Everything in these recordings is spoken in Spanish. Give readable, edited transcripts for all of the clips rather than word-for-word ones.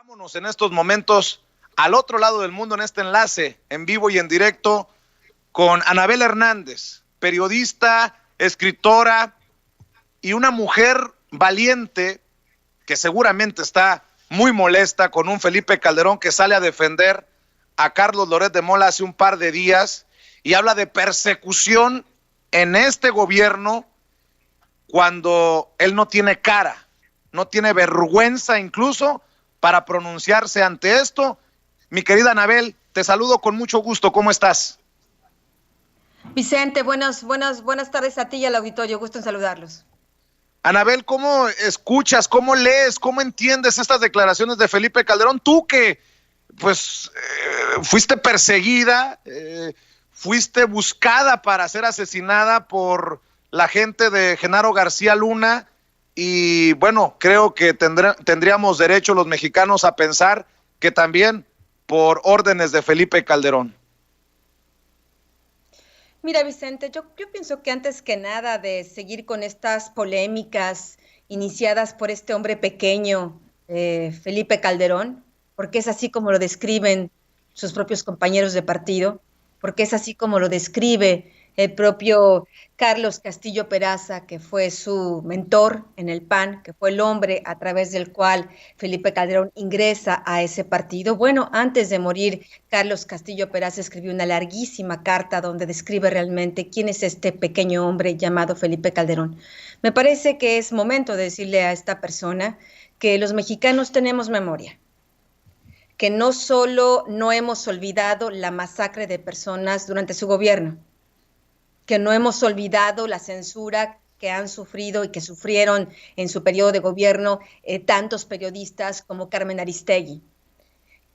Vámonos en estos momentos al otro lado del mundo en este enlace en vivo y en directo con Anabel Hernández, periodista, escritora y una mujer valiente que seguramente está muy molesta con un Felipe Calderón que sale a defender a Carlos Loret de Mola hace un par de días y habla de persecución en este gobierno cuando él no tiene cara, no tiene vergüenza incluso para pronunciarse ante esto. Mi querida Anabel, te saludo con mucho gusto. ¿Cómo estás? Vicente, buenas tardes a ti y al auditorio. Gusto en saludarlos. Anabel, ¿cómo escuchas, cómo lees, cómo entiendes estas declaraciones de Felipe Calderón? Tú que, pues, fuiste perseguida, fuiste buscada para ser asesinada por la gente de Genaro García Luna y, bueno, creo que tendríamos derecho los mexicanos a pensar que también por órdenes de Felipe Calderón. Mira, Vicente, yo pienso que antes que nada de seguir con estas polémicas iniciadas por este hombre pequeño, Felipe Calderón, porque es así como lo describen sus propios compañeros de partido, porque es así como lo describe el propio Carlos Castillo Peraza, que fue su mentor en el PAN, que fue el hombre a través del cual Felipe Calderón ingresa a ese partido. Bueno, antes de morir, Carlos Castillo Peraza escribió una larguísima carta donde describe realmente quién es este pequeño hombre llamado Felipe Calderón. Me parece que es momento de decirle a esta persona que los mexicanos tenemos memoria, que no solo no hemos olvidado la masacre de personas durante su gobierno, que no hemos olvidado la censura que han sufrido y que sufrieron en su periodo de gobierno tantos periodistas como Carmen Aristegui,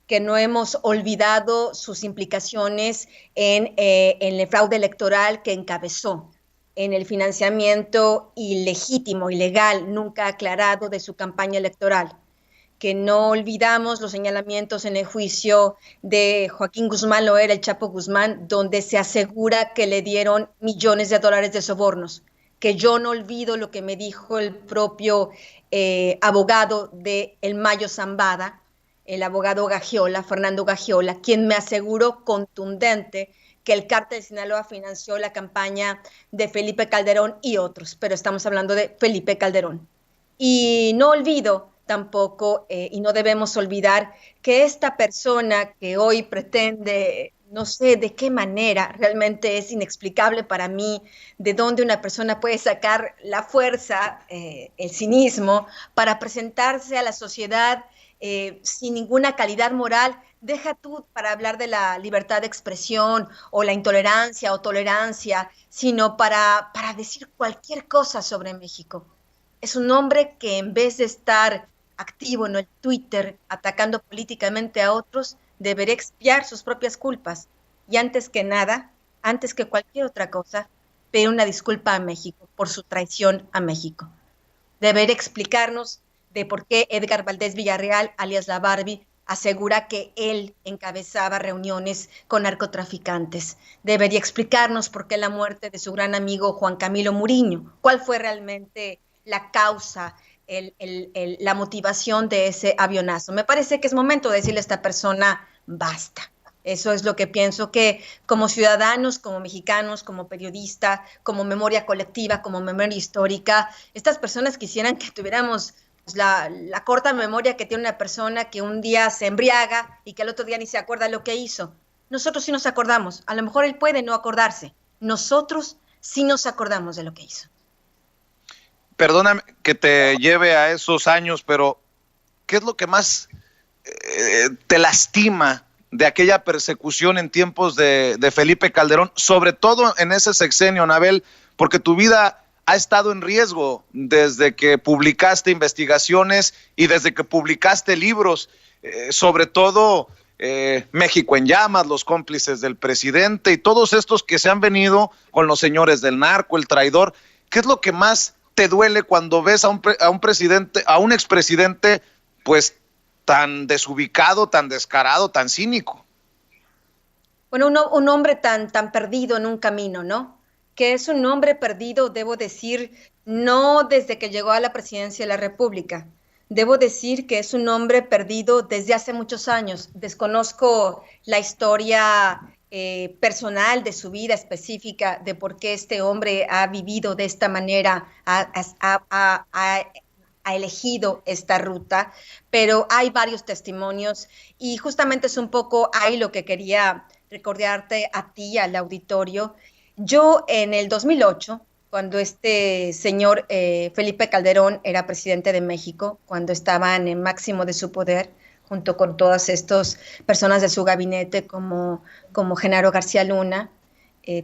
que no hemos olvidado sus implicaciones en el fraude electoral que encabezó, en el financiamiento ilegítimo, ilegal, nunca aclarado de su campaña electoral, que no olvidamos los señalamientos en el juicio de Joaquín Guzmán Loera, el Chapo Guzmán, donde se asegura que le dieron millones de dólares de sobornos, que yo no olvido lo que me dijo el propio abogado de El Mayo Zambada, el abogado Gagiola, Fernando Gagiola, quien me aseguró contundente que el cártel de Sinaloa financió la campaña de Felipe Calderón y otros, pero estamos hablando de Felipe Calderón. Y no olvido tampoco, y no debemos olvidar, que esta persona que hoy pretende, no sé de qué manera, realmente es inexplicable para mí, de dónde una persona puede sacar la fuerza, el cinismo, para presentarse a la sociedad sin ninguna calidad moral. Deja tú para hablar de la libertad de expresión o la intolerancia o tolerancia, sino para decir cualquier cosa sobre México. Es un hombre que en vez de estar activo en el Twitter atacando políticamente a otros, debería expiar sus propias culpas y antes que nada, antes que cualquier otra cosa, pedir una disculpa a México por su traición a México. Debería explicarnos de por qué Edgar Valdés Villarreal, alias La Barbie, asegura que él encabezaba reuniones con narcotraficantes. Debería explicarnos por qué la muerte de su gran amigo Juan Camilo Muriño, cuál fue realmente la causa, la motivación de ese avionazo. Me parece que es momento de decirle a esta persona, basta. Eso es lo que pienso, que como ciudadanos, como mexicanos, como periodista, como memoria colectiva, como memoria histórica, estas personas quisieran que tuviéramos pues, la corta memoria que tiene una persona que un día se embriaga y que al otro día ni se acuerda lo que hizo. Nosotros sí nos acordamos, a lo mejor él puede no acordarse, nosotros sí nos acordamos de lo que hizo. Perdóname que te lleve a esos años, pero ¿qué es lo que más te lastima de aquella persecución en tiempos de Felipe Calderón, sobre todo en ese sexenio, Anabel, porque tu vida ha estado en riesgo desde que publicaste investigaciones y desde que publicaste libros, sobre todo México en llamas, los cómplices del presidente y todos estos que se han venido con los señores del narco, el traidor? ¿Qué es lo que más te duele cuando ves a un presidente, a un expresidente, pues tan desubicado, tan descarado, tan cínico? Bueno, un hombre tan perdido en un camino, ¿no? Que es un hombre perdido, debo decir, no desde que llegó a la presidencia de la República, Debo decir que es un hombre perdido desde hace muchos años. Desconozco la historia personal de su vida específica, de por qué este hombre ha vivido de esta manera, ha elegido esta ruta, pero hay varios testimonios y justamente es un poco ahí lo que quería recordarte a ti, al auditorio. Yo en el 2008, cuando este señor Felipe Calderón era presidente de México, cuando estaba en el máximo de su poder, junto con todas estas personas de su gabinete como Genaro García Luna,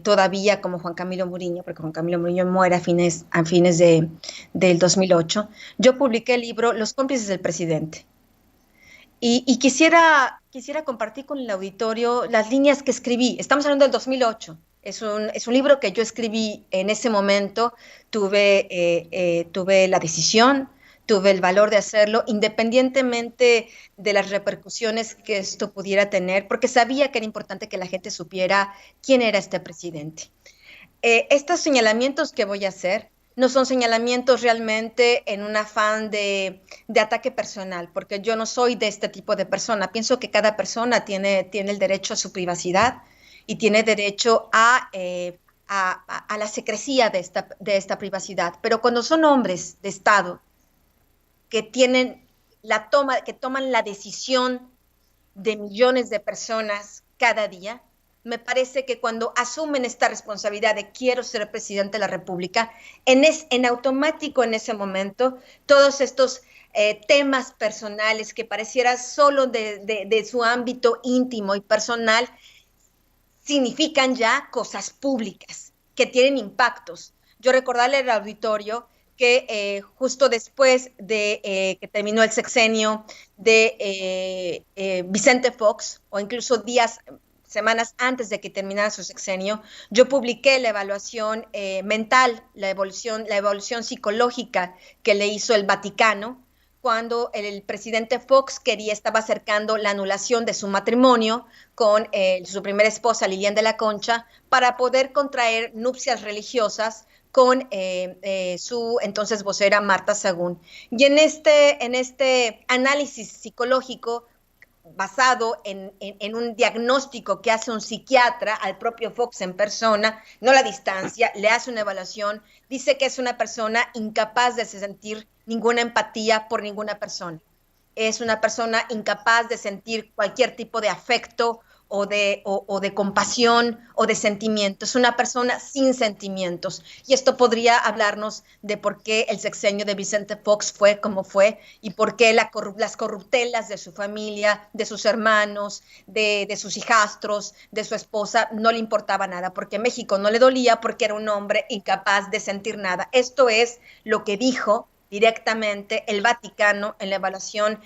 todavía como Juan Camilo Muriño, porque Juan Camilo Muriño muere a fines del 2008, yo publiqué el libro Los cómplices del presidente. Y quisiera compartir con el auditorio las líneas que escribí. Estamos hablando del 2008. Es un libro que yo escribí en ese momento. Tuve la decisión, tuve el valor de hacerlo, independientemente de las repercusiones que esto pudiera tener, porque sabía que era importante que la gente supiera quién era este presidente. Estos señalamientos que voy a hacer no son señalamientos realmente en un afán de ataque personal, porque yo no soy de este tipo de persona. Pienso que cada persona tiene el derecho a su privacidad y tiene derecho a la secrecía de esta privacidad. Pero cuando son hombres de Estado que que toman la decisión de millones de personas cada día, me parece que cuando asumen esta responsabilidad de quiero ser presidente de la República, en automático en ese momento, todos estos temas personales que pareciera solo de su ámbito íntimo y personal, significan ya cosas públicas que tienen impactos. Yo recordarle al auditorio que justo después de que terminó el sexenio de Vicente Fox, o incluso semanas antes de que terminara su sexenio, yo publiqué la evaluación mental, la evaluación psicológica que le hizo el Vaticano cuando el presidente Fox estaba acercando la anulación de su matrimonio con su primera esposa, Lilian de la Concha, para poder contraer nupcias religiosas con su entonces vocera Marta Sagún. Y en este análisis psicológico basado en un diagnóstico que hace un psiquiatra al propio Fox en persona, no la distancia, le hace una evaluación, dice que es una persona incapaz de sentir ninguna empatía por ninguna persona. Es una persona incapaz de sentir cualquier tipo de afecto o de compasión o de sentimientos. Es una persona sin sentimientos. Y esto podría hablarnos de por qué el sexenio de Vicente Fox fue como fue y por qué las corruptelas de su familia, de sus hermanos, de sus hijastros, de su esposa, no le importaba nada, porque México no le dolía porque era un hombre incapaz de sentir nada. Esto es lo que dijo directamente el Vaticano en la evaluación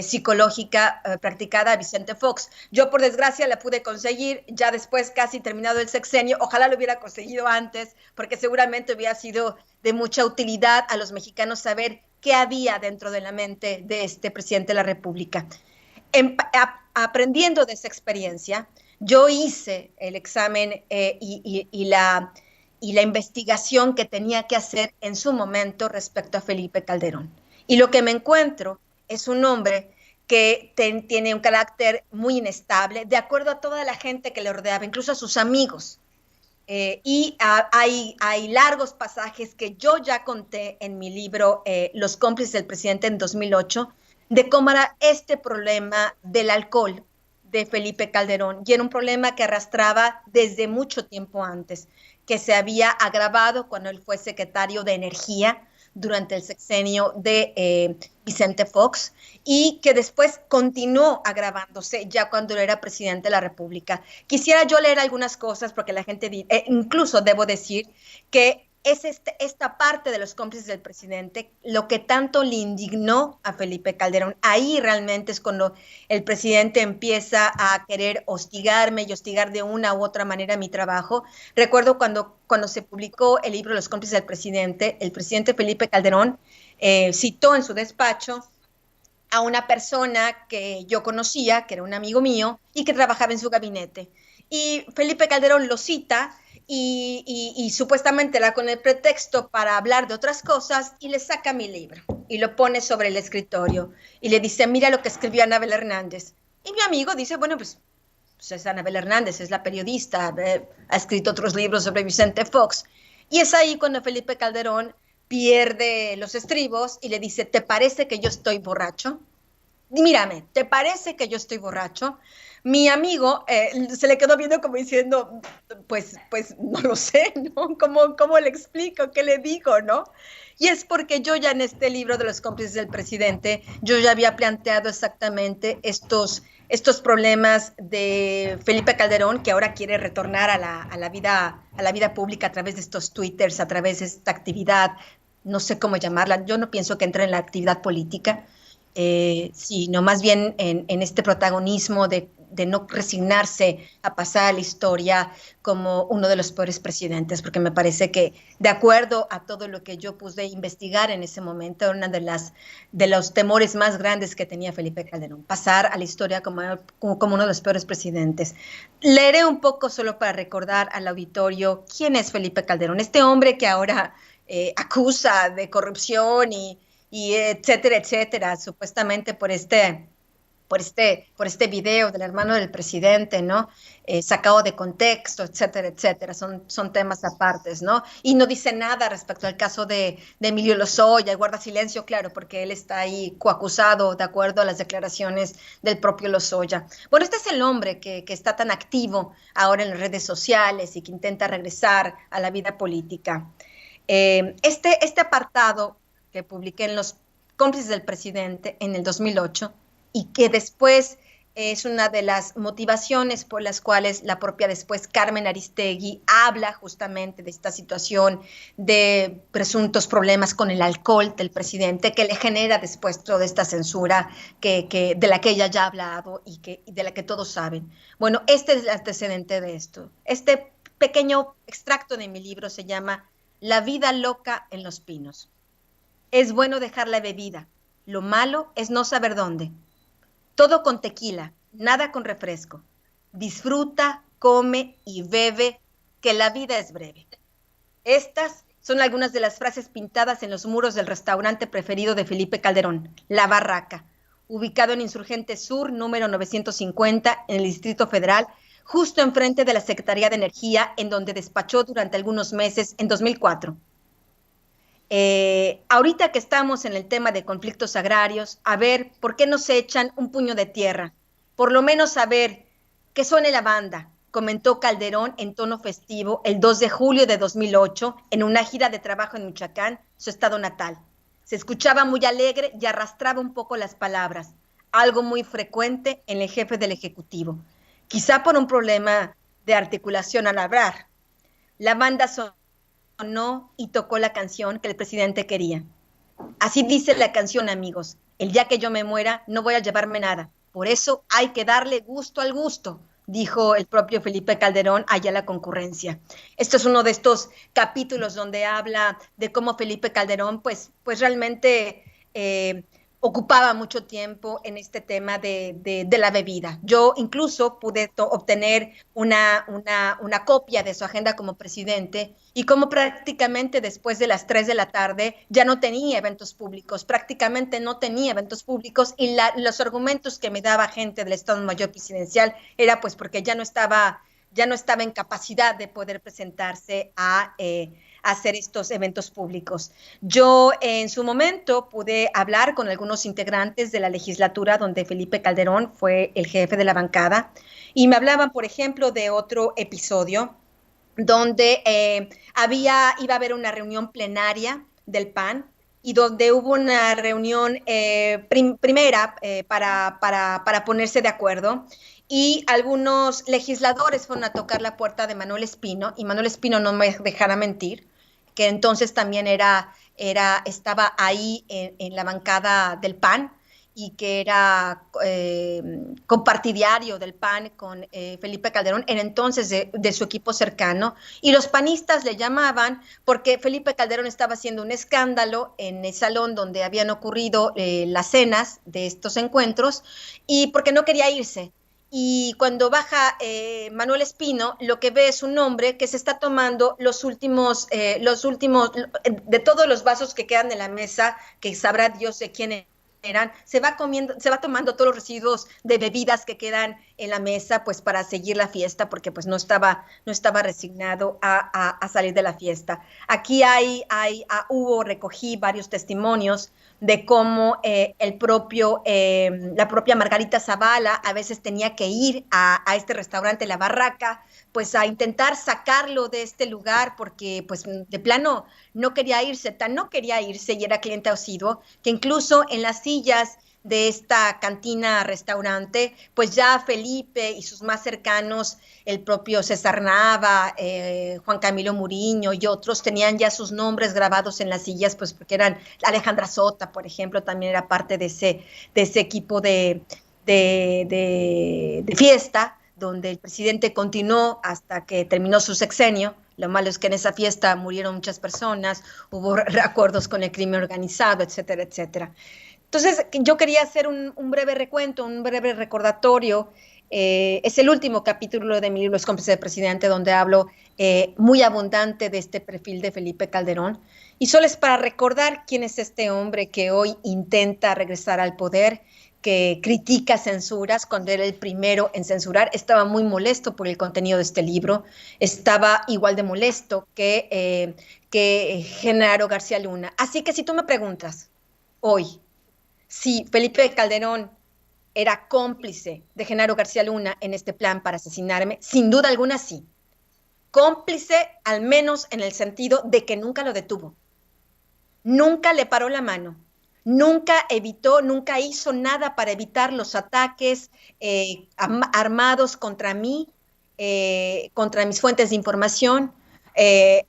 psicológica practicada a Vicente Fox. Yo, por desgracia, la pude conseguir ya después, casi terminado el sexenio. Ojalá lo hubiera conseguido antes, porque seguramente hubiera sido de mucha utilidad a los mexicanos saber qué había dentro de la mente de este presidente de la República. Aprendiendo de esa experiencia, yo hice el examen y la investigación que tenía que hacer en su momento respecto a Felipe Calderón. Y lo que me encuentro es un hombre que tiene un carácter muy inestable, de acuerdo a toda la gente que le rodeaba, incluso a sus amigos. Hay largos pasajes que yo ya conté en mi libro Los cómplices del presidente en 2008, de cómo era este problema del alcohol de Felipe Calderón, y era un problema que arrastraba desde mucho tiempo antes, que se había agravado cuando él fue secretario de Energía durante el sexenio de Vicente Fox y que después continuó agravándose ya cuando él era presidente de la República. Quisiera yo leer algunas cosas porque la gente, incluso debo decir que es esta parte de los cómplices del presidente lo que tanto le indignó a Felipe Calderón. Ahí realmente es cuando el presidente empieza a querer hostigarme y hostigar de una u otra manera mi trabajo. Recuerdo cuando se publicó el libro Los cómplices del presidente, el presidente Felipe Calderón citó en su despacho a una persona que yo conocía, que era un amigo mío y que trabajaba en su gabinete. Y Felipe Calderón lo cita y supuestamente era con el pretexto para hablar de otras cosas y le saca mi libro y lo pone sobre el escritorio y le dice, mira lo que escribió Anabel Hernández. Y mi amigo dice, bueno, pues es Anabel Hernández, es la periodista, ha escrito otros libros sobre Vicente Fox. Y es ahí cuando Felipe Calderón pierde los estribos y le dice, ¿te parece que yo estoy borracho? Mírame, ¿te parece que yo estoy borracho? Mi amigo se le quedó viendo como diciendo, pues no lo sé, ¿no? ¿Cómo le explico? ¿Qué le digo, no? Y es porque yo ya en este libro de los cómplices del presidente, yo ya había planteado exactamente estos problemas de Felipe Calderón, que ahora quiere retornar a la vida pública a través de estos twitters, a través de esta actividad, no sé cómo llamarla, yo no pienso que entre en la actividad política, sino más bien en este protagonismo de no resignarse a pasar a la historia como uno de los peores presidentes, porque me parece que, de acuerdo a todo lo que yo pude investigar en ese momento, una de los temores más grandes que tenía Felipe Calderón, pasar a la historia como uno de los peores presidentes. Leeré un poco solo para recordar al auditorio quién es Felipe Calderón, este hombre que ahora acusa de corrupción y etcétera, etcétera, supuestamente por este video del hermano del presidente, ¿no? Sacado de contexto, etcétera, etcétera. Son temas apartes, ¿no? Y no dice nada respecto al caso de Emilio Lozoya, y guarda silencio, claro, porque él está ahí coacusado de acuerdo a las declaraciones del propio Lozoya. Bueno, este es el hombre que está tan activo ahora en las redes sociales y que intenta regresar a la vida política. Este apartado que publiqué en Los cómplices del presidente en el 2008 y que después es una de las motivaciones por las cuales la propia después Carmen Aristegui habla justamente de esta situación de presuntos problemas con el alcohol del presidente que le genera después toda esta censura de la que ella ya ha hablado y de la que todos saben. Bueno, este es el antecedente de esto. Este pequeño extracto de mi libro se llama La vida loca en los pinos. Es bueno dejar la bebida. Lo malo es no saber dónde. Todo con tequila, nada con refresco. Disfruta, come y bebe, que la vida es breve. Estas son algunas de las frases pintadas en los muros del restaurante preferido de Felipe Calderón, La Barraca, ubicado en Insurgente Sur, número 950, en el Distrito Federal, justo enfrente de la Secretaría de Energía, en donde despachó durante algunos meses en 2004. Ahorita que estamos en el tema de conflictos agrarios, a ver, ¿por qué no se echan un puño de tierra? Por lo menos a ver, que suene la banda, comentó Calderón en tono festivo el 2 de julio de 2008 en una gira de trabajo en Michoacán, su estado natal. Se escuchaba muy alegre y arrastraba un poco las palabras, algo muy frecuente en el jefe del Ejecutivo, quizá por un problema de articulación al hablar. La banda sonó y tocó la canción que el presidente quería. Así dice la canción, amigos. El día que yo me muera, no voy a llevarme nada. Por eso hay que darle gusto al gusto, dijo el propio Felipe Calderón allá a la concurrencia. Esto es uno de estos capítulos donde habla de cómo Felipe Calderón, pues realmente ocupaba mucho tiempo en este tema de la bebida. Yo incluso pude obtener una copia de su agenda como presidente y como prácticamente después de las 3 de la tarde ya no tenía eventos públicos, prácticamente no tenía eventos públicos y los argumentos que me daba gente del Estado Mayor Presidencial era pues porque ya no estaba en capacidad de poder presentarse a hacer estos eventos públicos. Yo en su momento pude hablar con algunos integrantes de la legislatura donde Felipe Calderón fue el jefe de la bancada y me hablaban, por ejemplo, de otro episodio donde iba a haber una reunión plenaria del PAN y donde hubo una reunión primera para ponerse de acuerdo y algunos legisladores fueron a tocar la puerta de Manuel Espino y Manuel Espino no me dejara mentir, que entonces también estaba ahí en la bancada del PAN y que era compartidiario del PAN con Felipe Calderón, en entonces de su equipo cercano, y los panistas le llamaban porque Felipe Calderón estaba haciendo un escándalo en el salón donde habían ocurrido las cenas de estos encuentros y porque no quería irse. y cuando baja Manuel Espino, lo que ve es un hombre que se está tomando los últimos, de todos los vasos que quedan en la mesa, que sabrá Dios de quién eran, se va comiendo, se va tomando todos los residuos de bebidas que quedan en la mesa, pues para seguir la fiesta, porque pues no estaba resignado a salir de la fiesta. Aquí recogí varios testimonios de cómo la propia Margarita Zavala a veces tenía que ir a este restaurante La Barraca, pues a intentar sacarlo de este lugar, porque pues de plano no quería irse, tan no quería irse y era cliente asiduo, que incluso en las sillas de esta cantina restaurante, pues ya Felipe y sus más cercanos, el propio César Nava, Juan Camilo Muriño y otros, tenían ya sus nombres grabados en las sillas, pues porque eran Alejandra Sota, por ejemplo, también era parte de ese equipo de fiesta, donde el presidente continuó hasta que terminó su sexenio. Lo malo es que en esa fiesta murieron muchas personas, hubo acuerdos con el crimen organizado, etcétera, etcétera. Entonces, yo quería hacer un breve recuento, un breve recordatorio. Es el último capítulo de mi libro, Los cómplices del presidente, donde hablo muy abundante de este perfil de Felipe Calderón. Y solo es para recordar quién es este hombre que hoy intenta regresar al poder, que critica censuras cuando era el primero en censurar. Estaba muy molesto por el contenido de este libro. Estaba igual de molesto que Genaro García Luna. Así que si tú me preguntas hoy, si Felipe Calderón era cómplice de Genaro García Luna en este plan para asesinarme, sin duda alguna sí. Cómplice al menos en el sentido de que nunca lo detuvo. Nunca le paró la mano. Nunca hizo nada para evitar los ataques armados contra mí, contra mis fuentes de información.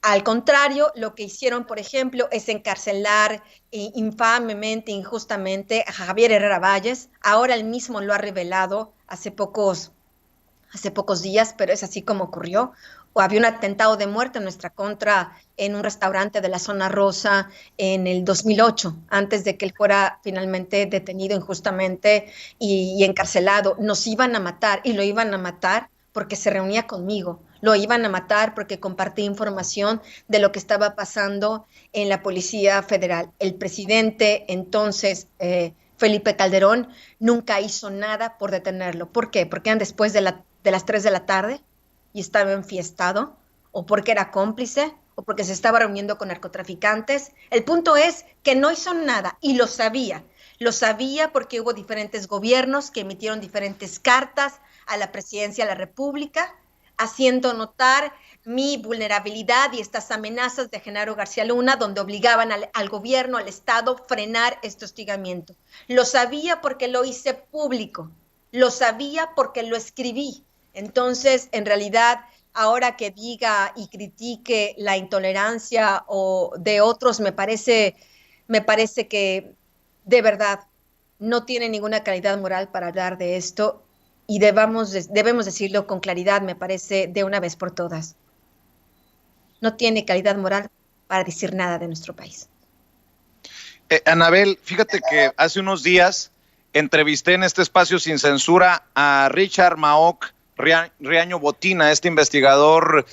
Al contrario, lo que hicieron, por ejemplo, es encarcelar infamemente, injustamente a Javier Herrera Valles. Ahora él mismo lo ha revelado hace pocos días, pero es así como ocurrió. O había un atentado de muerte en nuestra contra en un restaurante de la Zona Rosa en el 2008, antes de que él fuera finalmente detenido injustamente y encarcelado. Nos iban a matar y lo iban a matar porque se reunía conmigo. Lo iban a matar porque compartí información de lo que estaba pasando en la Policía Federal. El presidente entonces, Felipe Calderón, nunca hizo nada por detenerlo. ¿Por qué? Porque eran después de las 3 de la tarde y estaba enfiestado, o porque era cómplice, o porque se estaba reuniendo con narcotraficantes. El punto es que no hizo nada y lo sabía. Lo sabía porque hubo diferentes gobiernos que emitieron diferentes cartas a la presidencia de la República, haciendo notar mi vulnerabilidad y estas amenazas de Genaro García Luna, donde obligaban al gobierno, al Estado, frenar este hostigamiento. Lo sabía porque lo hice público, lo sabía porque lo escribí. Entonces, en realidad, ahora que diga y critique la intolerancia o de otros, me parece que de verdad no tiene ninguna calidad moral para hablar de esto y debemos decirlo con claridad, me parece, de una vez por todas. No tiene calidad moral para decir nada de nuestro país. Anabel, fíjate que hace unos días entrevisté en este espacio sin censura a Richard Maoc Riaño Botina, este investigador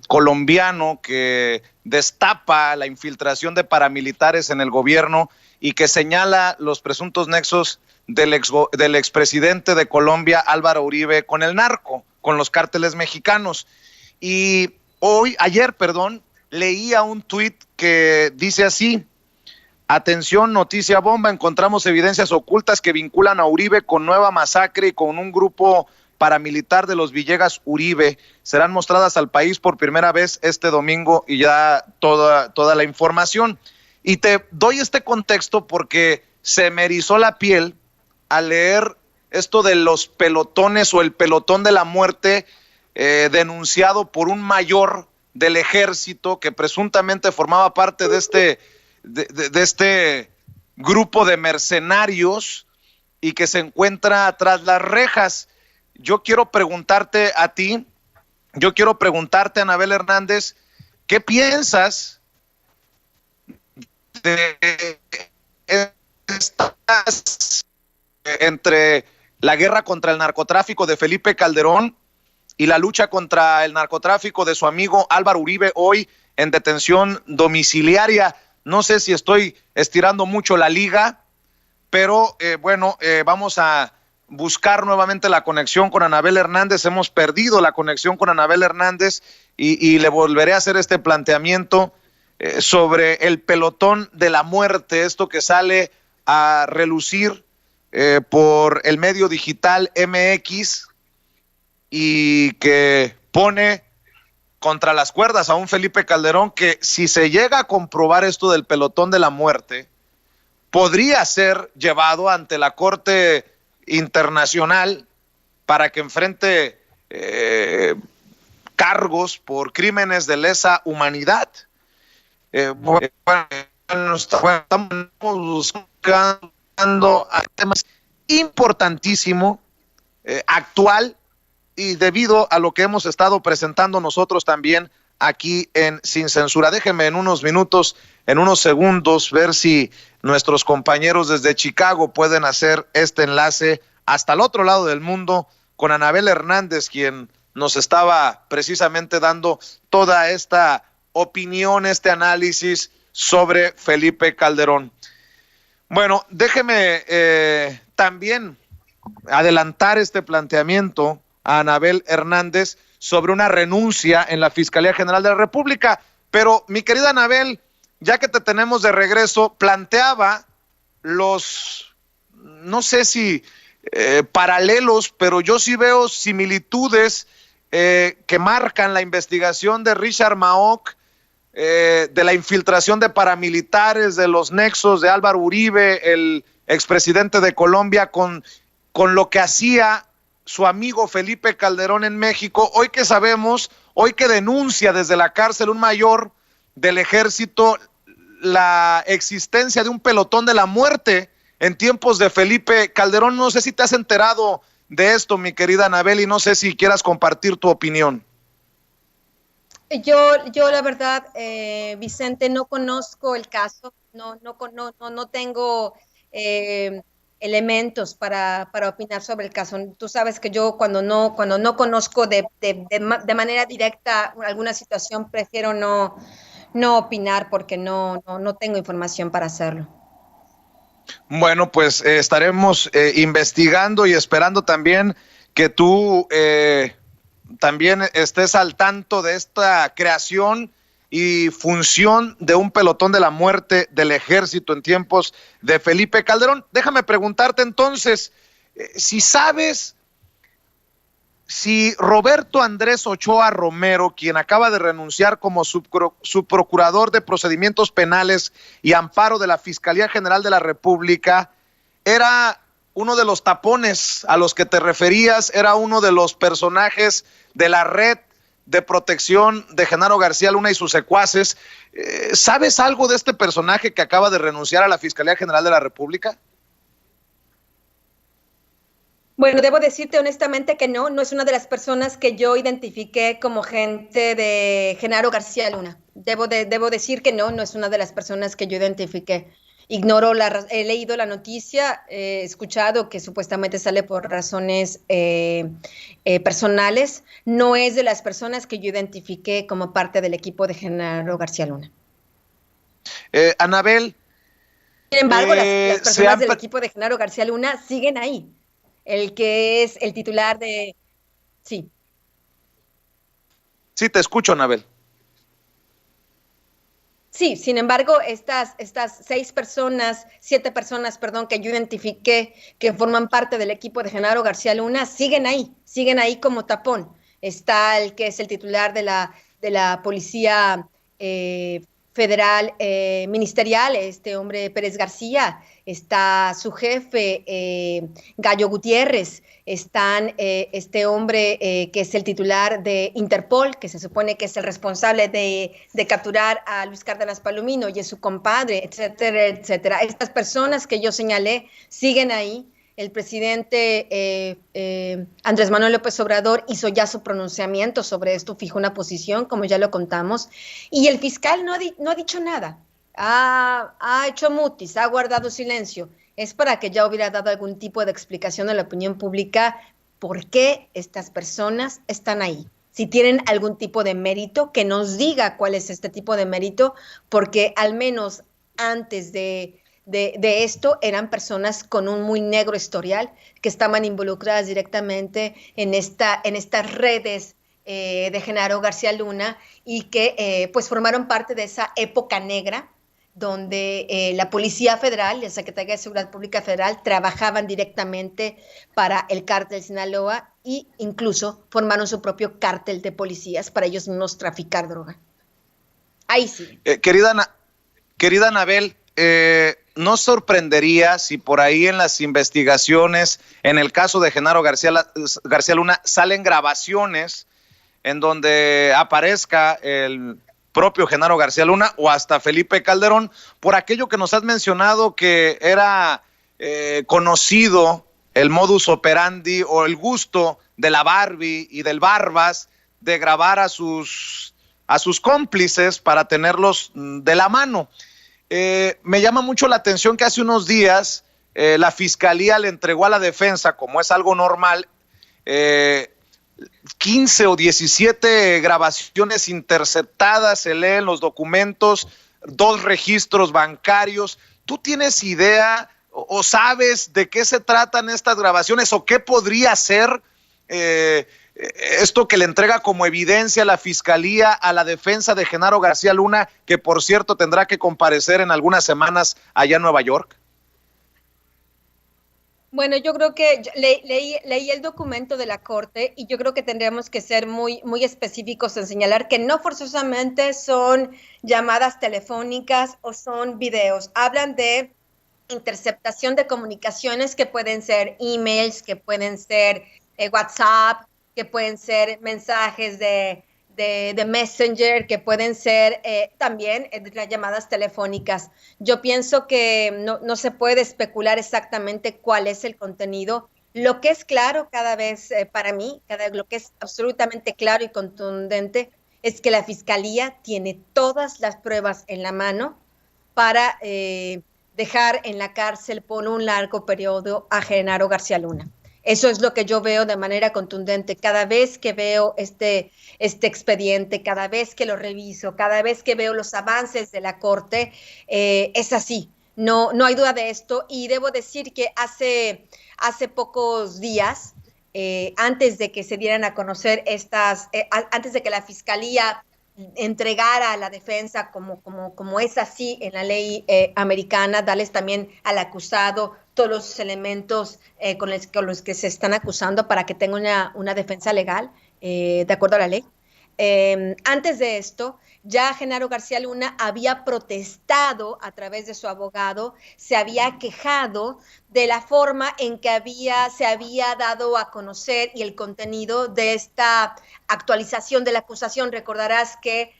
colombiano que destapa la infiltración de paramilitares en el gobierno y que señala los presuntos nexos del expresidente de Colombia, Álvaro Uribe, con el narco, con los cárteles mexicanos. Y ayer, leía un tuit que dice así: atención, noticia bomba, encontramos evidencias ocultas que vinculan a Uribe con nueva masacre y con un grupo paramilitar de los Villegas Uribe. Serán mostradas al país por primera vez este domingo y ya toda la información. Y te doy este contexto porque se me erizó la piel al leer esto de los pelotones o el pelotón de la muerte denunciado por un mayor del ejército que presuntamente formaba parte de este grupo de mercenarios y que se encuentra tras las rejas. Yo quiero preguntarte a ti, Anabel Hernández, ¿qué piensas de estas entre la guerra contra el narcotráfico de Felipe Calderón y la lucha contra el narcotráfico de su amigo Álvaro Uribe, hoy en detención domiciliaria. No sé si estoy estirando mucho la liga, pero vamos a buscar nuevamente la conexión con Anabel Hernández. Hemos perdido la conexión con Anabel Hernández y le volveré a hacer este planteamiento sobre el pelotón de la muerte, esto que sale a relucir por el medio digital MX y que pone contra las cuerdas a un Felipe Calderón que, si se llega a comprobar esto del pelotón de la muerte, podría ser llevado ante la Corte Internacional para que enfrente cargos por crímenes de lesa humanidad. Estamos buscando temas importantísimo, actual, y debido a lo que hemos estado presentando nosotros también aquí en Sin Censura. Déjenme en unos minutos, en unos segundos, ver si nuestros compañeros desde Chicago pueden hacer este enlace hasta el otro lado del mundo con Anabel Hernández, quien nos estaba precisamente dando toda esta opinión, este análisis sobre Felipe Calderón. Bueno, déjeme también adelantar este planteamiento a Anabel Hernández sobre una renuncia en la Fiscalía General de la República. Pero, mi querida Anabel, ya que te tenemos de regreso, planteaba los, no sé si paralelos, pero yo sí veo similitudes que marcan la investigación de Richard Maok, de la infiltración de paramilitares, de los nexos de Álvaro Uribe, el expresidente de Colombia, con lo que hacía su amigo Felipe Calderón en México. Hoy que sabemos, hoy que denuncia desde la cárcel un mayor del ejército la existencia de un pelotón de la muerte en tiempos de Felipe Calderón. No sé si te has enterado de esto, mi querida Anabel, y no sé si quieras compartir tu opinión. Yo la verdad, Vicente, no conozco el caso, no tengo elementos para opinar sobre el caso. Tú sabes que yo cuando no conozco de manera directa alguna situación, prefiero no opinar porque no tengo información para hacerlo. Bueno, pues estaremos investigando y esperando también que tú también estés al tanto de esta creación y función de un pelotón de la muerte del ejército en tiempos de Felipe Calderón. Déjame preguntarte entonces, si sabes si Roberto Andrés Ochoa Romero, quien acaba de renunciar como subprocurador de procedimientos penales y amparo de la Fiscalía General de la República, era uno de los tapones a los que te referías, era uno de los personajes de la red de protección de Genaro García Luna y sus secuaces. ¿Sabes algo de este personaje que acaba de renunciar a la Fiscalía General de la República? Bueno, debo decirte honestamente que no es una de las personas que yo identifiqué como gente de Genaro García Luna. Debo decir que no es una de las personas que yo identifiqué. He leído la noticia, he escuchado que supuestamente sale por razones personales. No es de las personas que yo identifiqué como parte del equipo de Genaro García Luna. Anabel. Sin embargo, las personas del equipo de Genaro García Luna siguen ahí. El que es el titular de... Sí. Sí, te escucho, Anabel. Sí, sin embargo, estas 7 personas, que yo identifiqué que forman parte del equipo de Genaro García Luna, siguen ahí como tapón. Está el que es el titular de la Policía Federal Ministerial, este hombre Pérez García, está su jefe Gallo Gutiérrez, están este hombre que es el titular de Interpol, que se supone que es el responsable de capturar a Luis Cárdenas Palomino y es su compadre, etcétera, etcétera. Estas personas que yo señalé siguen ahí. El presidente Andrés Manuel López Obrador hizo ya su pronunciamiento sobre esto, fijó una posición, como ya lo contamos, y el fiscal no ha dicho nada, ha hecho mutis, ha guardado silencio, es para que ya hubiera dado algún tipo de explicación a la opinión pública por qué estas personas están ahí. Si tienen algún tipo de mérito, que nos diga cuál es este tipo de mérito, porque al menos antes de esto eran personas con un muy negro historial que estaban involucradas directamente en estas redes de Genaro García Luna y que pues formaron parte de esa época negra donde la Policía Federal y la Secretaría de Seguridad Pública Federal trabajaban directamente para el cártel Sinaloa e incluso formaron su propio cártel de policías para ellos mismos traficar droga. Ahí sí. Querida Anabel, ¿no sorprendería si por ahí en las investigaciones, en el caso de Genaro García Luna, salen grabaciones en donde aparezca el propio Genaro García Luna o hasta Felipe Calderón, por aquello que nos has mencionado que era conocido el modus operandi o el gusto de la Barbie y del Barbas de grabar a sus cómplices para tenerlos de la mano? Me llama mucho la atención que hace unos días la Fiscalía le entregó a la defensa, como es algo normal, 15 o 17 grabaciones interceptadas, se leen los documentos, 2 registros bancarios. ¿Tú tienes idea o sabes de qué se tratan estas grabaciones o qué podría ser esto que le entrega como evidencia la Fiscalía a la defensa de Genaro García Luna, que por cierto tendrá que comparecer en algunas semanas allá en Nueva York? Bueno, yo creo que leí el documento de la Corte y yo creo que tendríamos que ser muy, muy específicos en señalar que no forzosamente son llamadas telefónicas o son videos. Hablan de interceptación de comunicaciones que pueden ser emails, que pueden ser WhatsApp, que pueden ser mensajes de Messenger, que pueden ser también las llamadas telefónicas. Yo pienso que no se puede especular exactamente cuál es el contenido. Lo que es claro cada vez para mí, lo que es absolutamente claro y contundente, es que la Fiscalía tiene todas las pruebas en la mano para dejar en la cárcel por un largo periodo a Genaro García Luna. Eso es lo que yo veo de manera contundente. Cada vez que veo este expediente, cada vez que lo reviso, cada vez que veo los avances de la Corte, es así. No hay duda de esto. Y debo decir que hace pocos días, antes de que se dieran a conocer antes de que la Fiscalía entregara a la defensa como es así en la ley americana, darles también al acusado todos los elementos con los que se están acusando para que tenga una defensa legal de acuerdo a la ley. Antes de esto, ya Genaro García Luna había protestado a través de su abogado, se había quejado de la forma en que se había dado a conocer y el contenido de esta actualización de la acusación. Recordarás que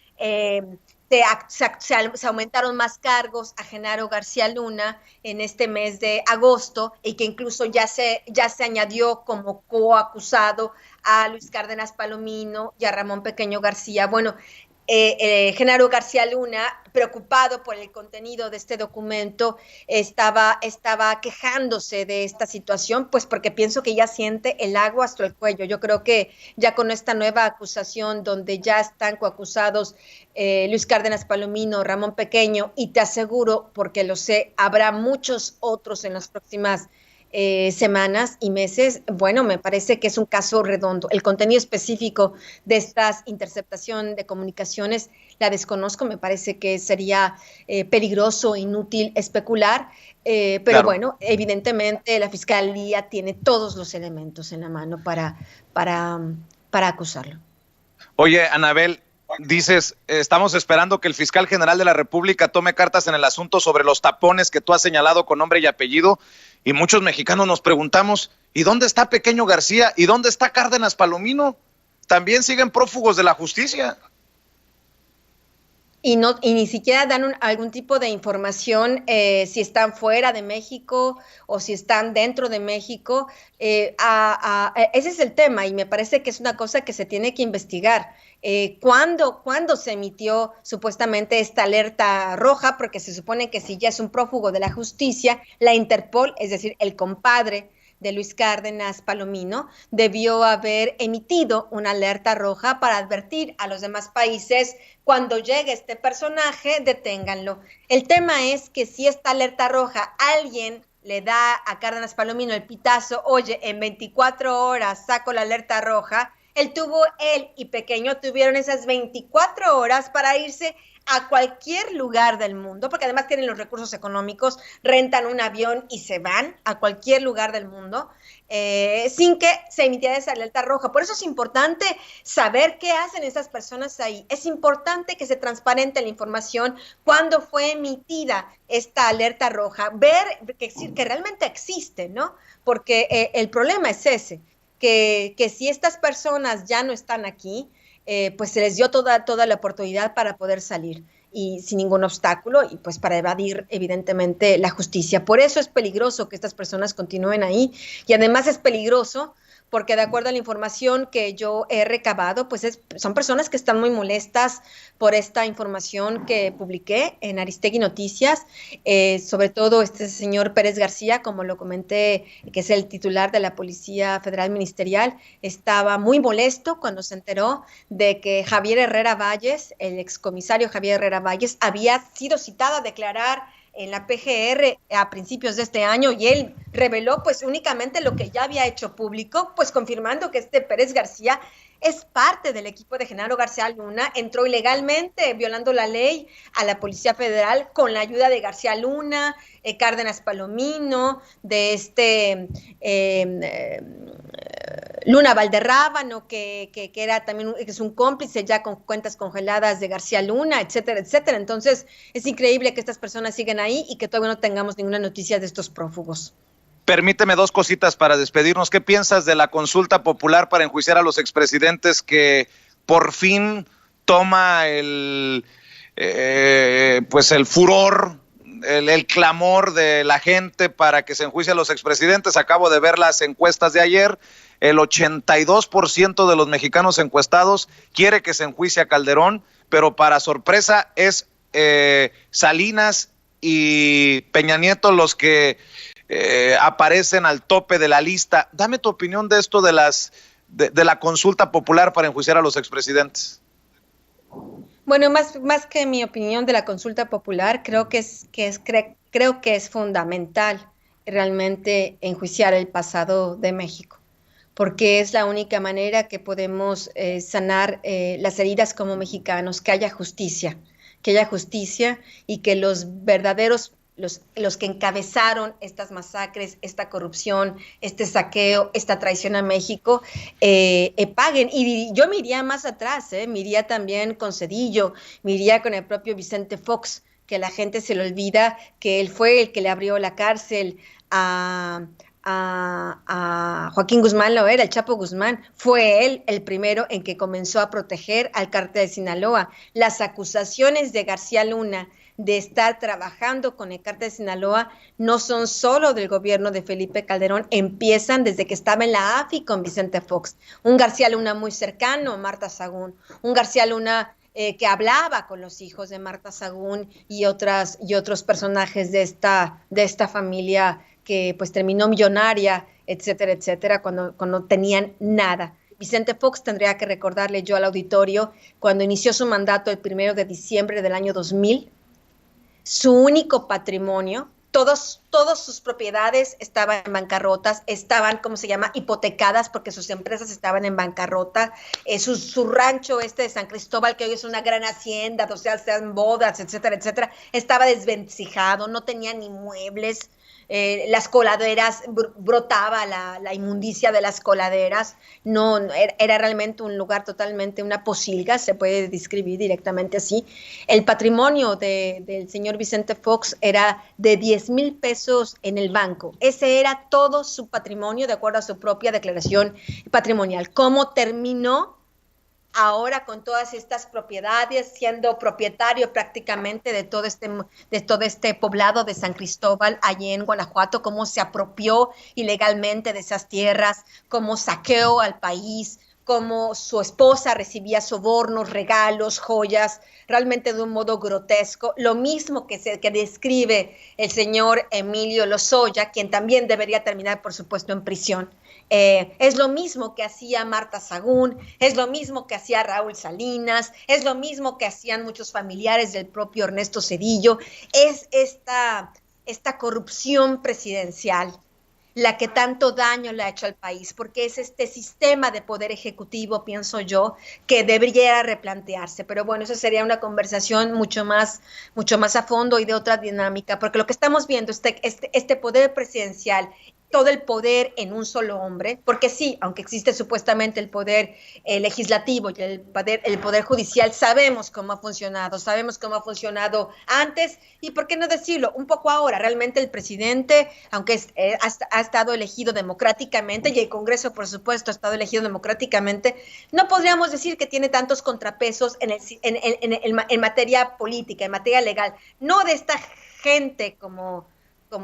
se aumentaron más cargos a Genaro García Luna en este mes de agosto y que incluso ya se añadió como coacusado a Luis Cárdenas Palomino y a Ramón Pequeño García. Bueno, Genaro García Luna, preocupado por el contenido de este documento, estaba quejándose de esta situación, pues porque pienso que ya siente el agua hasta el cuello. Yo creo que ya con esta nueva acusación, donde ya están coacusados Luis Cárdenas Palomino, Ramón Pequeño, y te aseguro, porque lo sé, habrá muchos otros en las próximas semanas y meses. Bueno, me parece que es un caso redondo. El contenido específico de estas interceptación de comunicaciones la desconozco, me parece que sería peligroso, inútil especular, pero claro. Bueno, evidentemente la Fiscalía tiene todos los elementos en la mano para acusarlo. Oye, Anabel, dices, estamos esperando que el fiscal general de la República tome cartas en el asunto sobre los tapones que tú has señalado con nombre y apellido, y muchos mexicanos nos preguntamos, ¿y dónde está Pequeño García? ¿Y dónde está Cárdenas Palomino? También siguen prófugos de la justicia. y ni siquiera dan algún tipo de información si están fuera de México o si están dentro de México. Ese es el tema y me parece que es una cosa que se tiene que investigar. ¿Cuándo se emitió supuestamente esta alerta roja? Porque se supone que si ya es un prófugo de la justicia, la Interpol, es decir, el compadre de Luis Cárdenas Palomino, debió haber emitido una alerta roja para advertir a los demás países: cuando llegue este personaje, deténganlo. El tema es que si esta alerta roja alguien le da a Cárdenas Palomino el pitazo: oye, en 24 horas saco la alerta roja, él y Pequeño tuvieron esas 24 horas para irse a cualquier lugar del mundo, porque además tienen los recursos económicos, rentan un avión y se van a cualquier lugar del mundo, sin que se emitiera esa alerta roja. Por eso es importante saber qué hacen esas personas ahí. Es importante que se transparente la información, cuándo fue emitida esta alerta roja, ver que realmente existe, ¿no? Porque el problema es ese, que si estas personas ya no están aquí, pues se les dio toda la oportunidad para poder salir y sin ningún obstáculo y pues para evadir evidentemente la justicia. Por eso es peligroso que estas personas continúen ahí y además es peligroso porque de acuerdo a la información que yo he recabado, pues son personas que están muy molestas por esta información que publiqué en Aristegui Noticias, sobre todo este señor Pérez García, como lo comenté, que es el titular de la Policía Federal Ministerial, estaba muy molesto cuando se enteró de que Javier Herrera Valles, el excomisario Javier Herrera Valles, había sido citado a declarar en la PGR a principios de este año y él reveló pues únicamente lo que ya había hecho público, pues confirmando que este Pérez García es parte del equipo de Genaro García Luna, entró ilegalmente, violando la ley, a la Policía Federal con la ayuda de García Luna, Cárdenas Palomino, de Luna Valderrábano, que era también que es un cómplice ya con cuentas congeladas de García Luna, etcétera, etcétera. Entonces, es increíble que estas personas sigan ahí y que todavía no tengamos ninguna noticia de estos prófugos. Permíteme dos cositas para despedirnos. ¿Qué piensas de la consulta popular para enjuiciar a los expresidentes que por fin toma el furor, el clamor de la gente para que se enjuicie a los expresidentes? Acabo de ver las encuestas de ayer. El 82% de los mexicanos encuestados quiere que se enjuicie a Calderón, pero para sorpresa es Salinas y Peña Nieto los que aparecen al tope de la lista. Dame tu opinión de esto de la consulta popular para enjuiciar a los expresidentes. Bueno, más que mi opinión de la consulta popular, creo que es fundamental realmente enjuiciar el pasado de México, porque es la única manera que podemos sanar las heridas como mexicanos, que haya justicia y que los verdaderos, los que encabezaron estas masacres, esta corrupción, este saqueo, esta traición a México, paguen. Y yo me iría más atrás, me iría también con Zedillo, me iría con el propio Vicente Fox, que la gente se le olvida que él fue el que le abrió la cárcel a Joaquín Guzmán Loera, el Chapo Guzmán. Fue él el primero en que comenzó a proteger al cártel de Sinaloa. Las acusaciones de García Luna de estar trabajando con el cártel de Sinaloa no son solo del gobierno de Felipe Calderón, empiezan desde que estaba en la AFI con Vicente Fox. Un García Luna muy cercano a Marta Sagún, un García Luna que hablaba con los hijos de Marta Sagún y otros personajes de esta familia que pues terminó millonaria, etcétera, etcétera, cuando tenían nada. Vicente Fox, tendría que recordarle yo al auditorio, cuando inició su mandato el 1 de diciembre del año 2000, su único patrimonio, todas sus propiedades estaban en bancarrotas, estaban, hipotecadas porque sus empresas estaban en bancarrota, su rancho de San Cristóbal, que hoy es una gran hacienda, o sea, sean bodas, etcétera, etcétera, estaba desvencijado, no tenía ni muebles, las coladeras, brotaba la inmundicia de las coladeras, no era realmente un lugar totalmente una pocilga, se puede describir directamente así. El patrimonio del señor Vicente Fox era de 10,000 pesos en el banco. Ese era todo su patrimonio, de acuerdo a su propia declaración patrimonial. ¿Cómo terminó? ahora con todas estas propiedades, siendo propietario prácticamente de todo este poblado de San Cristóbal, allí en Guanajuato, cómo se apropió ilegalmente de esas tierras, cómo saqueó al país, cómo su esposa recibía sobornos, regalos, joyas, realmente de un modo grotesco. Lo mismo que describe el señor Emilio Lozoya, quien también debería terminar, por supuesto, en prisión. Es lo mismo que hacía Marta Sagún, es lo mismo que hacía Raúl Salinas, es lo mismo que hacían muchos familiares del propio Ernesto Zedillo. Es esta corrupción presidencial la que tanto daño le ha hecho al país, porque es este sistema de poder ejecutivo, pienso yo, que debería replantearse. Pero bueno, eso sería una conversación mucho más a fondo y de otra dinámica, porque lo que estamos viendo, este poder presidencial, todo el poder en un solo hombre, porque sí, aunque existe supuestamente el poder legislativo y el poder judicial, sabemos cómo ha funcionado antes y, ¿por qué no decirlo? Un poco ahora, realmente el presidente, aunque ha estado elegido democráticamente y el Congreso, por supuesto, ha estado elegido democráticamente, no podríamos decir que tiene tantos contrapesos en materia política, en materia legal, no de esta gente como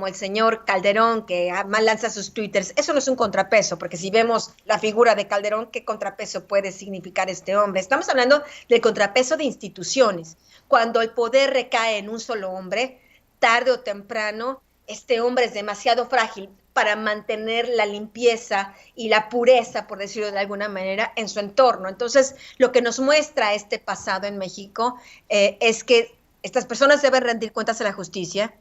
el señor Calderón, que más lanza sus twitters. Eso no es un contrapeso, porque si vemos la figura de Calderón, ¿qué contrapeso puede significar este hombre? Estamos hablando del contrapeso de instituciones. Cuando el poder recae en un solo hombre, tarde o temprano, este hombre es demasiado frágil para mantener la limpieza y la pureza, por decirlo de alguna manera, en su entorno. Entonces, lo que nos muestra este pasado en México es que estas personas deben rendir cuentas a la justicia,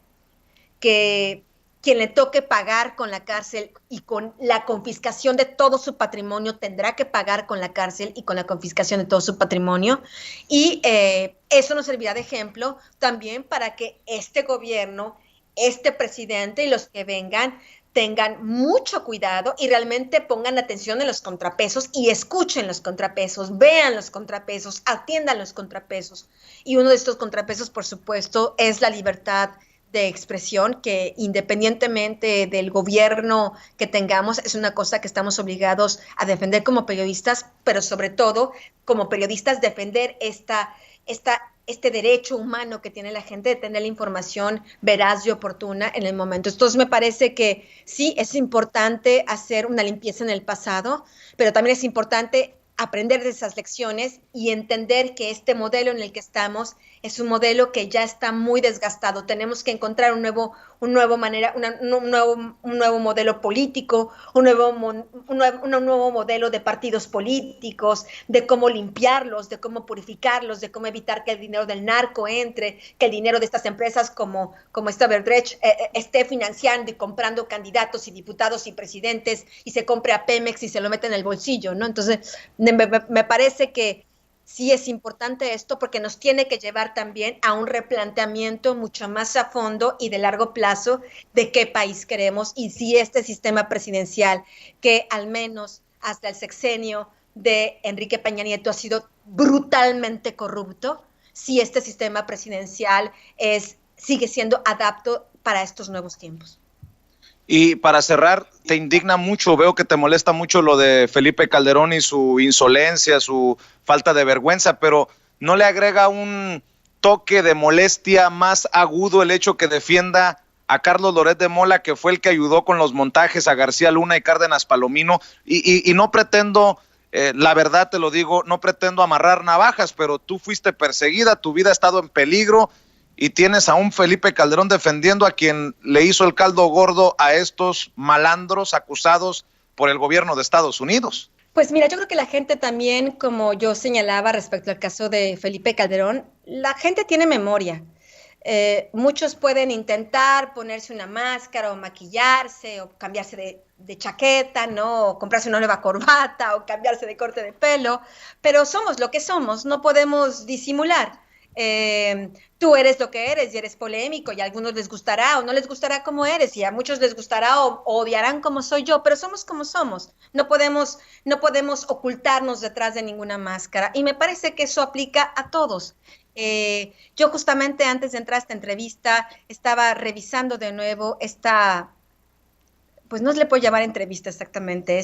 que quien le toque pagar con la cárcel y con la confiscación de todo su patrimonio tendrá que pagar con la cárcel y con la confiscación de todo su patrimonio. Y eso nos servirá de ejemplo también para que este gobierno, este presidente y los que vengan tengan mucho cuidado y realmente pongan atención en los contrapesos y escuchen los contrapesos, vean los contrapesos, atiendan los contrapesos. Y uno de estos contrapesos, por supuesto, es la libertad de expresión, que independientemente del gobierno que tengamos, es una cosa que estamos obligados a defender como periodistas, pero sobre todo como periodistas defender este derecho humano que tiene la gente de tener la información veraz y oportuna en el momento. Entonces me parece que sí, es importante hacer una limpieza en el pasado, pero también es importante aprender de esas lecciones y entender que este modelo en el que estamos es un modelo que ya está muy desgastado. Tenemos que encontrar un nuevo modelo político, un nuevo modelo de partidos políticos, de cómo limpiarlos, de cómo purificarlos, de cómo evitar que el dinero del narco entre, que el dinero de estas empresas como esta Verdrech esté financiando y comprando candidatos y diputados y presidentes y se compre a Pemex y se lo mete en el bolsillo, ¿no? Entonces, me parece que sí es importante esto porque nos tiene que llevar también a un replanteamiento mucho más a fondo y de largo plazo de qué país queremos y si este sistema presidencial, que al menos hasta el sexenio de Enrique Peña Nieto ha sido brutalmente corrupto, si este sistema presidencial sigue siendo adapto para estos nuevos tiempos. Y para cerrar, te indigna mucho, veo que te molesta mucho lo de Felipe Calderón y su insolencia, su falta de vergüenza, pero ¿no le agrega un toque de molestia más agudo el hecho que defienda a Carlos Loret de Mola, que fue el que ayudó con los montajes a García Luna y Cárdenas Palomino? Y no pretendo, la verdad te lo digo, no pretendo amarrar navajas, pero tú fuiste perseguida, tu vida ha estado en peligro, y tienes a un Felipe Calderón defendiendo a quien le hizo el caldo gordo a estos malandros acusados por el gobierno de Estados Unidos. Pues mira, yo creo que la gente también, como yo señalaba respecto al caso de Felipe Calderón, la gente tiene memoria. Muchos pueden intentar ponerse una máscara o maquillarse o cambiarse de chaqueta, ¿no? O comprarse una nueva corbata o cambiarse de corte de pelo, pero somos lo que somos, no podemos disimular. Tú eres lo que eres y eres polémico y a algunos les gustará o no les gustará como eres y a muchos les gustará o odiarán como soy yo, pero somos como somos. No podemos ocultarnos detrás de ninguna máscara y me parece que eso aplica a todos. Yo justamente antes de entrar a esta entrevista estaba revisando de nuevo pues no se le puede llamar entrevista exactamente,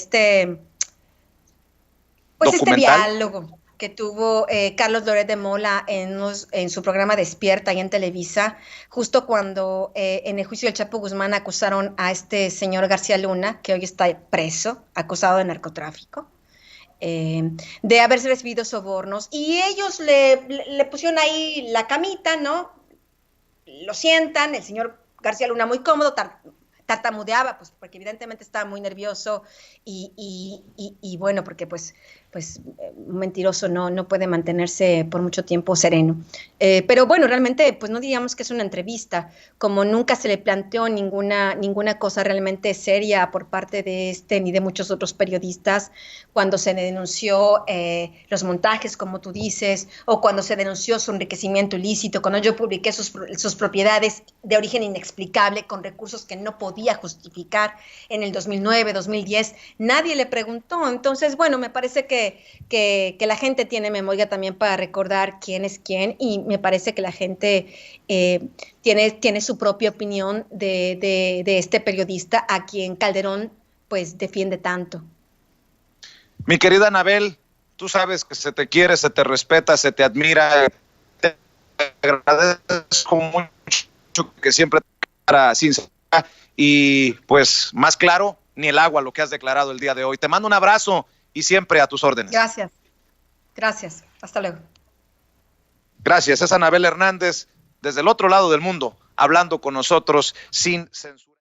pues este diálogo que tuvo Carlos Loret de Mola en su programa Despierta y en Televisa, justo cuando en el juicio del Chapo Guzmán acusaron a este señor García Luna, que hoy está preso, acusado de narcotráfico, de haberse recibido sobornos, y ellos le pusieron ahí la camita, ¿no? Lo sientan, el señor García Luna muy cómodo, tartamudeaba, pues porque evidentemente estaba muy nervioso y bueno, porque pues un mentiroso no puede mantenerse por mucho tiempo sereno. Pero bueno, realmente pues no diríamos que es una entrevista, como nunca se le planteó ninguna cosa realmente seria por parte de ni de muchos otros periodistas cuando se denunció los montajes, como tú dices, o cuando se denunció su enriquecimiento ilícito, cuando yo publiqué sus propiedades de origen inexplicable con recursos que no podía justificar en el 2009, 2010, nadie le preguntó. Entonces, bueno, me parece que la gente tiene memoria también para recordar quién es quién, y me parece que la gente tiene su propia opinión de este periodista a quien Calderón pues defiende tanto. Mi querida Anabel, tú sabes que se te quiere, se te respeta, se te admira. Te agradezco mucho que siempre te cara sincera y pues más claro, ni el agua lo que has declarado el día de hoy. Te mando un abrazo y siempre a tus órdenes. Gracias. Hasta luego. Gracias. Es Anabel Hernández desde el otro lado del mundo, hablando con nosotros sin censura.